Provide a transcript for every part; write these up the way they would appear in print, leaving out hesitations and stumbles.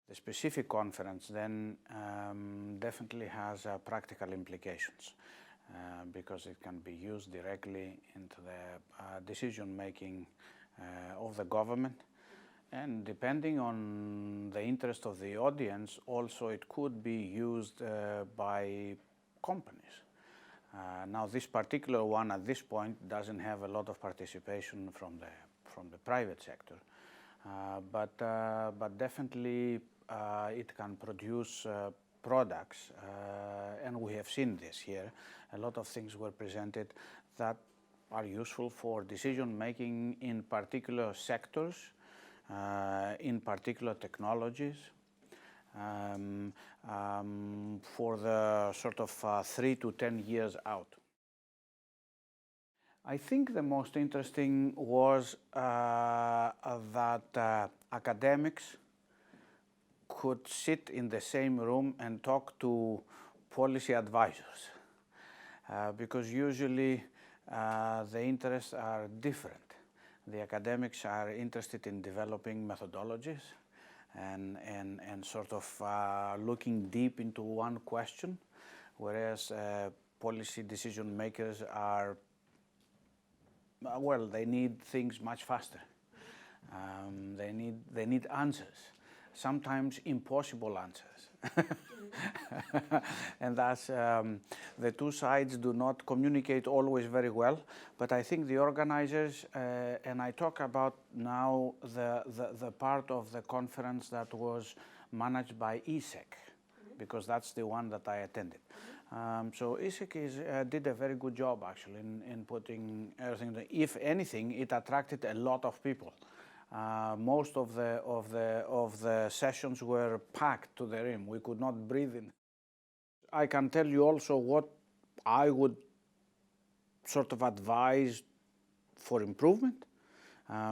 The specific conference then definitely has practical implications because it can be used directly into the decision making of the government, and depending on the interest of the audience also it could be used by companies. Now this particular one at this point doesn't have a lot of participation from the private sector, but definitely it can produce products, and we have seen this here. A lot of things were presented that are useful for decision making in particular sectors, in particular technologies, for the sort of 3 to 10 years out. I think the most interesting was that academics could sit in the same room and talk to policy advisors, because usually the interests are different. The academics are interested in developing methodologies and sort of looking deep into one question, whereas policy decision makers are, well, they need things much faster. They need answers, sometimes impossible answers. And thus the two sides do not communicate always very well, but I think the organizers, and I talk about now the part of the conference that was managed by ESEC, because that's the one that I attended. So ESEC did a very good job actually in putting everything. If anything, it attracted a lot of people. Most of the sessions were packed to the rim. We could not breathe in. I can tell you also what I would sort of advise for improvement,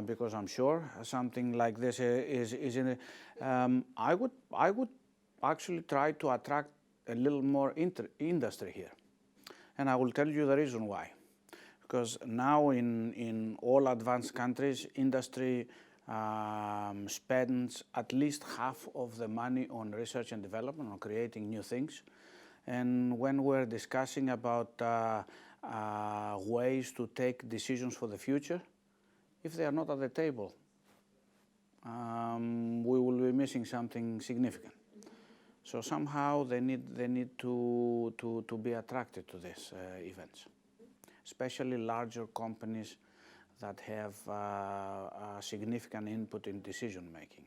because I'm sure something like this is in it. I would actually try to attract a little more industry here, and I will tell you the reason why. Because now in all advanced countries, industry spends at least half of the money on research and development, on creating new things. And when we're discussing about ways to take decisions for the future, if they are not at the table, we will be missing something significant. So somehow they need to be attracted to these events, especially larger companies that have significant input in decision making.